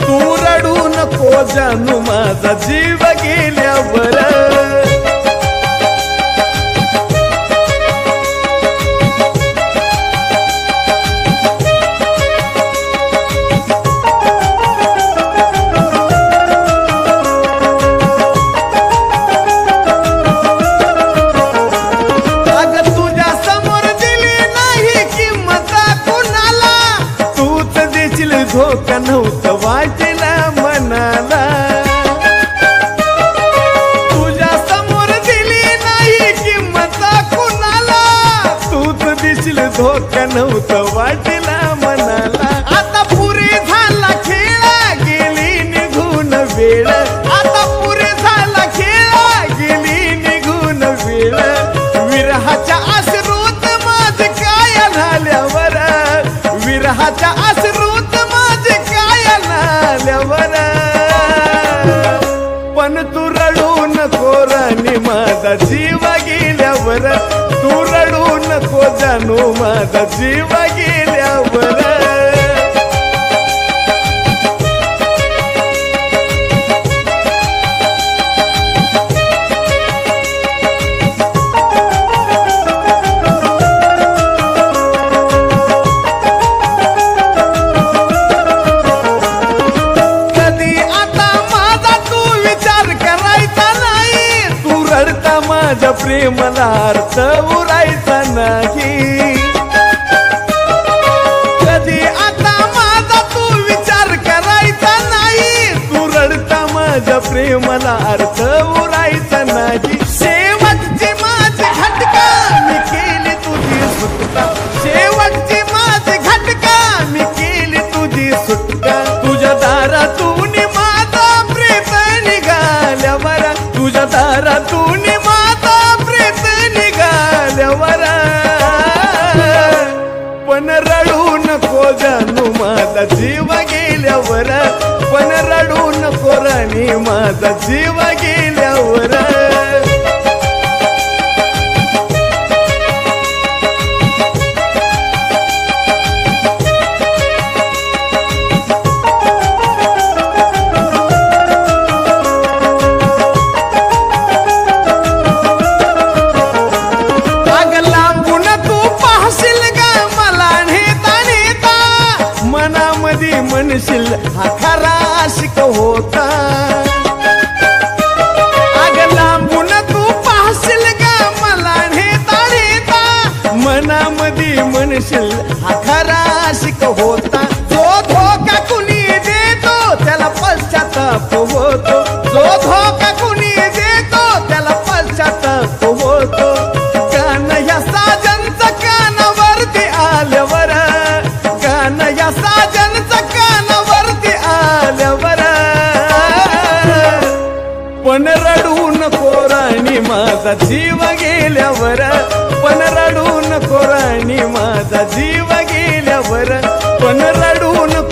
तू रडू नको जानू माझा जीव गेल्यावर धोका नव्हतं वाटलं मनाला तुझ्या समोर दिली नाही किंमत कुणाला तूच दिशील धोका नव्हतं वाटलं मनाला आता पुरी झाला खेळ गेली निघून वेळ आता पुरी झाला खेळ गेली निघून वेळ विरहाच्या आश्रूत माझ काय झाल्यावर विरहाच्या आश्रूत पण तू रडू नको राणी माझा जीव गेल्यावर तू रडू नको जानू माझा जीव गेल्यावर माझ्या प्रेमाला अर्थ उरायचा नाही कधी आता माझा तू विचार करायचा नाही तू रडता माझ्या प्रेमाला अर्थ उरायचा नाही शेवटची माझी घटका मी केली तुझी सुटका शेवटची माझी घटका मी केली तुझी सुटका तुझ्या दारातून माझा प्रेम निघाल्यावर तुझ्या दारातून पण रडू नको जानू माझा जीव गेल्यावर पण रडू नको राणी माझा जीव गेल्यावर म्हणशील हा खरा आशिक होता अग लांबून तू पाहशील गा मला नेता नेता मनामध्ये म्हणशील हा खरा आशिक होता जो धोका कुणी देतो त्याला पश्चाताप होतो जो धोका कुणी देतो त्याला पश्चाताप होतो कान या साजनचा कानावरती आल्यावर कान या साजनचा पण रडू नको राणी माझा जीव गेल्यावर पण रडू नको राणी माझा जीव गेल्यावर पण रडू नको